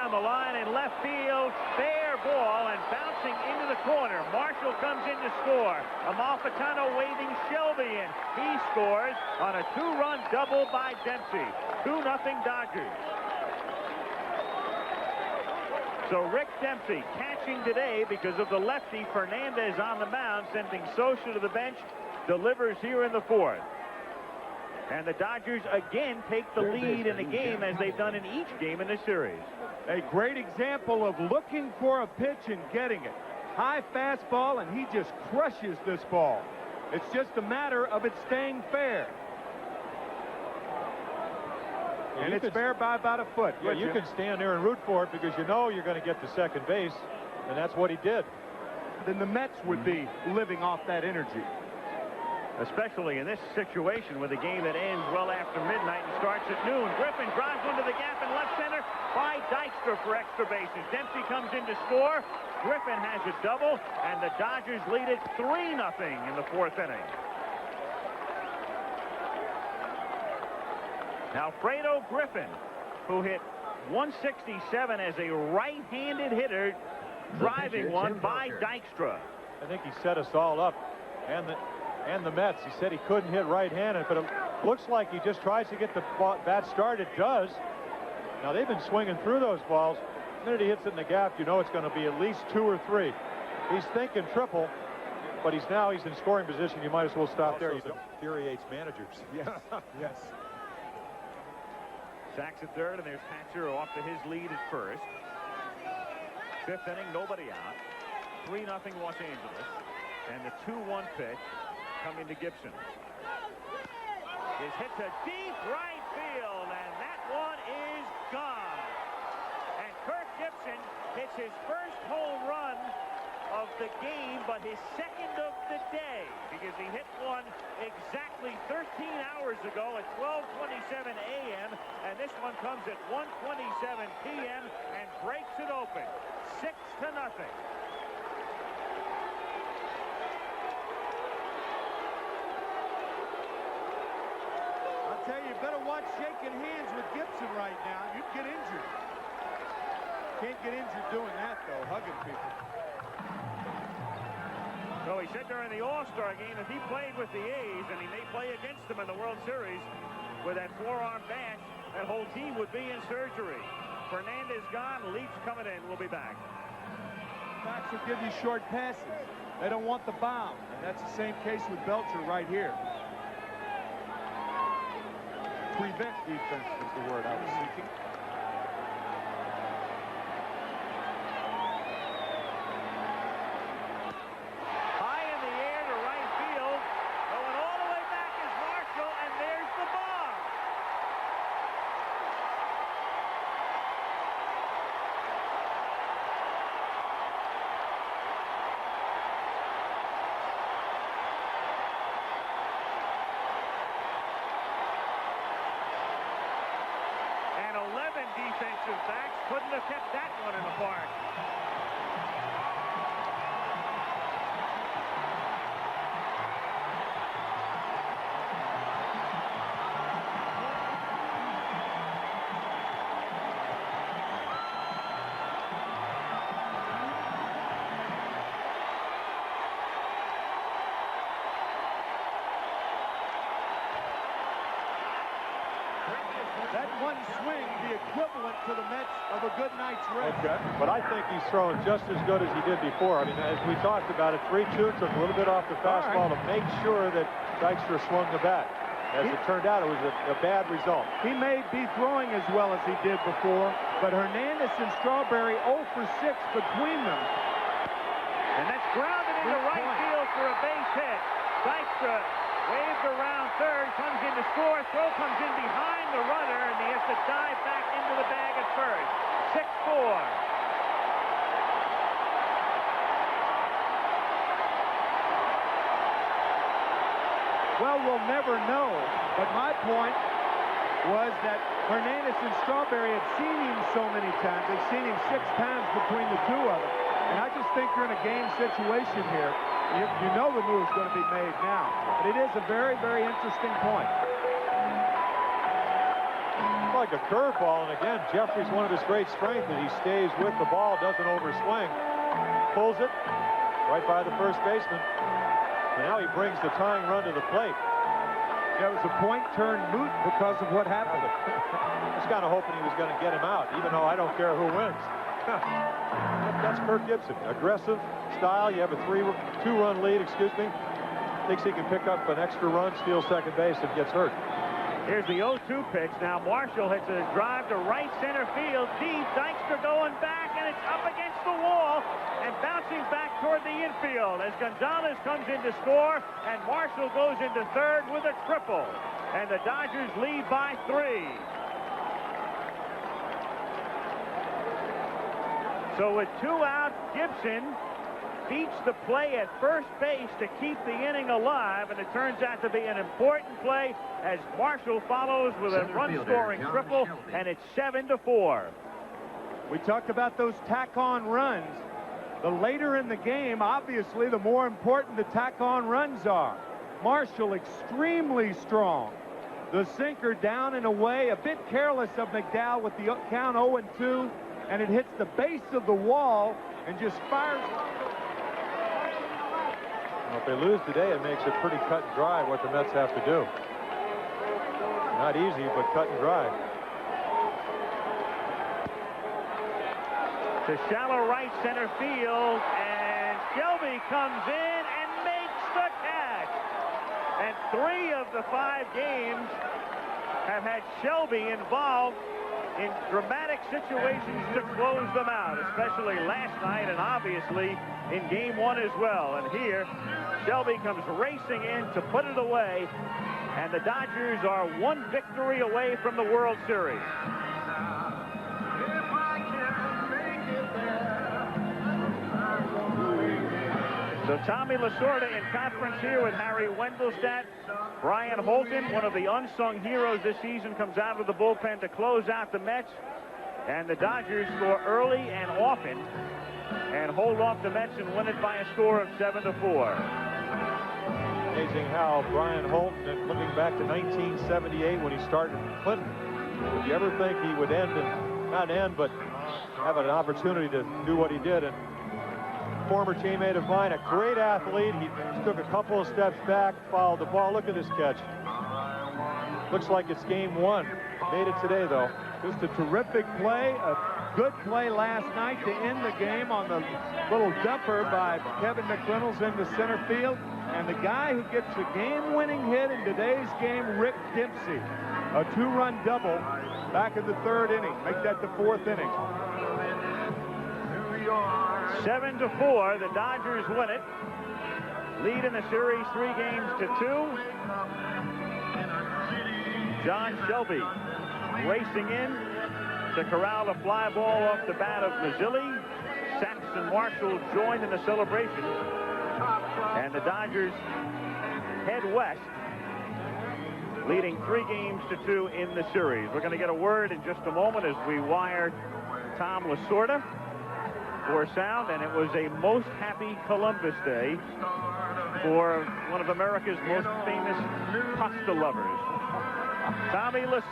down the line in left field. Fair ball and bouncing into the corner. Marshall comes in to score. Amalfitano waving Shelby in. He scores on a 2-run double by Dempsey. 2-0 Dodgers. So Rick Dempsey catching today because of the lefty Fernandez on the mound, sending Sosa to the bench. Delivers here in the 4th. And the Dodgers again take the lead in the game as they've done in each game in this series. A great example of looking for a pitch and getting it. High fastball, and he just crushes this ball. It's just a matter of it staying fair. And it's fair by about a foot. Yeah, you can stand there and root for it because you know you're going to get to second base, and that's what he did. Then the Mets would be living off that energy. Especially in this situation with a game that ends well after midnight and starts at noon. Griffin drives one to the gap in left center by Dykstra for extra bases. Dempsey comes in to score. Griffin has a double, and the Dodgers lead it 3-0 in the 4th inning. Now Fredo Griffin, who hit 167 as a right-handed hitter, driving one by Dykstra. I think he set us all up, and the Mets. He said he couldn't hit right-handed, but it looks like he just tries to get the bat started. Does. Now they've been swinging through those balls. The minute he hits it in the gap, you know it's going to be at least 2 or 3. He's thinking triple, but he's in scoring position. You might as well stop there. He infuriates managers. Yes. Yes. Sacks at third, and there's Hatcher off to his lead at first. 5th inning, nobody out. 3-0 Los Angeles, and the 2-1 pitch coming to Gibson. His hit to deep right field, and that one is gone. And Kirk Gibson hits his first home run of the game, but his second of the day, because he hit one exactly 13 hours ago at 12:27 a.m., and this one comes at 1:27 p.m. and breaks it open. 6-0. I'll tell you, you better watch shaking hands with Gibson right now. You'd get injured. Can't get injured doing that, though, hugging people. So he said during the All-Star game if he played with the A's, and he may play against them in the World Series, with that forearm bash, that whole team would be in surgery. Fernandez gone, Leach coming in. We'll be back. Backs will give you short passes. They don't want the bomb, and that's the same case with Belcher right here. Prevent defense is the word I was seeking. High in the air to right field. Going all the way back is Marshall, and there's the bomb. And 11 defensive backs couldn't have kept that one in the park. That one swing, the equivalent to the Mets of a good night's rest. Okay. But I think he's throwing just as good as he did before. I mean, as we talked about it, 3-2, took a little bit off the fastball to make sure that Dykstra swung the bat. As it turned out, it was a bad result. He may be throwing as well as he did before, but Hernandez and Strawberry 0 for 6 between them. And that's grounded into right field for a base hit. Dykstra waved around third, comes in to score. Throw comes in behind the runner, and he has to dive back into the bag at first. 6-4. Well, we'll never know, but my point was that Hernandez and Strawberry had seen him so many times. They've seen him 6 times between the two of them. And I just think you're in a game situation here. You know the move's going to be made now. But it is a very, very interesting point. Well, like a curveball, and again, Jeffrey's one of his great strengths that he stays with the ball, doesn't overswing. Pulls it right by the first baseman. And now he brings the tying run to the plate. It was a point turned moot because of what happened. I was kind of hoping he was going to get him out, even though I don't care who wins. That's Kirk Gibson. Aggressive style. You have a two-run lead, Thinks he can pick up an extra run, steal second base, and gets hurt. Here's the 0-2 pitch. Now Marshall hits a drive to right center field. Deep. Dykstra going back, and it's up against the wall and bouncing back toward the infield as Gonzalez comes in to score, and Marshall goes into third with a triple. And the Dodgers lead by 3. So with 2 out, Gibson beats the play at first base to keep the inning alive, and it turns out to be an important play as Marshall follows with a run-scoring triple, and it's 7-4. We talked about those tack-on runs. The later in the game, obviously, the more important the tack-on runs are. Marshall extremely strong. The sinker down and away, a bit careless of McDowell with the count 0-2, and it hits the base of the wall and just fires. Well, if they lose today, it makes it pretty cut and dry what the Mets have to do. Not easy, but cut and dry. To shallow right center field, and Shelby comes in and makes the catch. And 3 of the 5 games have had Shelby involved in dramatic situations to close them out, especially last night and obviously in game 1 as well. And here, Shelby comes racing in to put it away, and the Dodgers are 1 victory away from the World Series. So Tommy Lasorda in conference here with Harry Wendelstedt. Brian Holton, one of the unsung heroes this season, comes out of the bullpen to close out the Mets. And the Dodgers score early and often and hold off the Mets and win it by a score of 7-4. Amazing how Brian Holton, and looking back to 1978 when he started in Clinton, would you ever think he would end, and not end, but have an opportunity to do what he did? And former teammate of mine, a great athlete. He took a couple of steps back, followed the ball. Look at this catch. Looks like it's game 1. Made it today, though. Just a terrific play, a good play last night to end the game on the little dumper by Kevin McReynolds into center field. And the guy who gets the game-winning hit in today's game, Rick Dempsey. A 2-run double back in the 3rd inning. Make that the 4th inning. 7-4, the Dodgers win it. Lead in the series 3 games to 2. John Shelby racing in to corral a fly ball off the bat of Mazzilli. Sachs and Marshall join in the celebration. And the Dodgers head west, leading 3 games to 2 in the series. We're going to get a word in just a moment as we wire Tom Lasorda for sound, and it was a most happy Columbus Day for one of America's most famous pasta lovers, Tommy Lasorda.